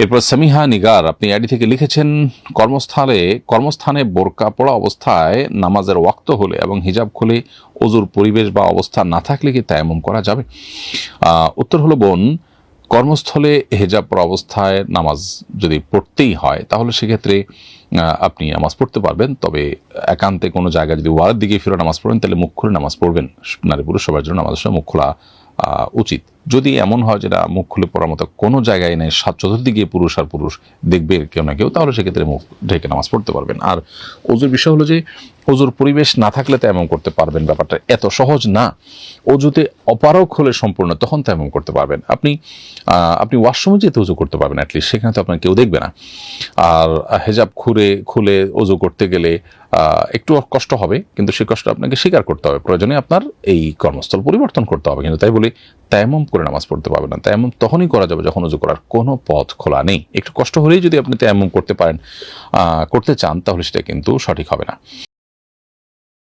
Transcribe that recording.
এরপর সামিহা নিগার আপনি আইডি থেকে লিখেছেন, কর্মস্থানে বোরকা পরা অবস্থায় নামাজের ওয়াক্ত হলে এবং হিজাব খুলে ওযুর পরিবেশ বা অবস্থা না থাকলে কি তায়াম্মুম করা যাবে? উত্তর হলো বোন, কর্মস্থলে হিজাব পরা অবস্থায় নামাজ যদি পড়তেই হয় তাহলে সেক্ষেত্রে আপনি নামাজ পড়তে পারবেন। তবে একান্তে কোনো জায়গায় যদি ওয়ালের দিকে ফিরে নামাজ পড়বেন তাহলে মুখ খুলে নামাজ পড়বেন। নারী পুরুষ সবার জন্য নামাজের সময় মুখ খোলা উচিত। যদি এমন হয় যেটা মুখ খুলে পড়ার মতো কোনো জায়গায় নেই, চতুর্দিকে পুরুষ আর পুরুষ দেখবে কেউ না কেউ, তাহলে সেক্ষেত্রে মুখ ঢেকে নামাজ পড়তে পারবেন। আর ওযুর বিষয় হলো যে ওযুর পরিবেশ না থাকলে তায়াম্মুম করতে পারবেন, ব্যাপারটা এত সহজ না। ওযুতে অপারগ হলে সম্পূর্ণ তখন তায়াম্মুম করতে পারবেন। আপনি ওয়াশরুমে যেতে ওযু করতে পারবেন অ্যাটলিস্ট, সেখানে তো আপনার কেউ দেখবে না। আর হেজাব খুলে ওযু করতে গেলে একটু কষ্ট হবে, কিন্তু সেই কষ্ট আপনাকে স্বীকার করতে হবে। প্রয়োজনে আপনার এই কর্মস্থল পরিবর্তন করতে হবে, কিন্তু তাই বলে তায়াম্মুম করে নামাজ পড়তে পারবেন না। তায়াম্মুম তখনই করা যাবে যখন ওযু করার কোনো পথ খোলা নেই। একটু কষ্ট হলেই যদি আপনি তায়াম্মুম করতে চান তাহলে সেটা কিন্তু সঠিক হবে না।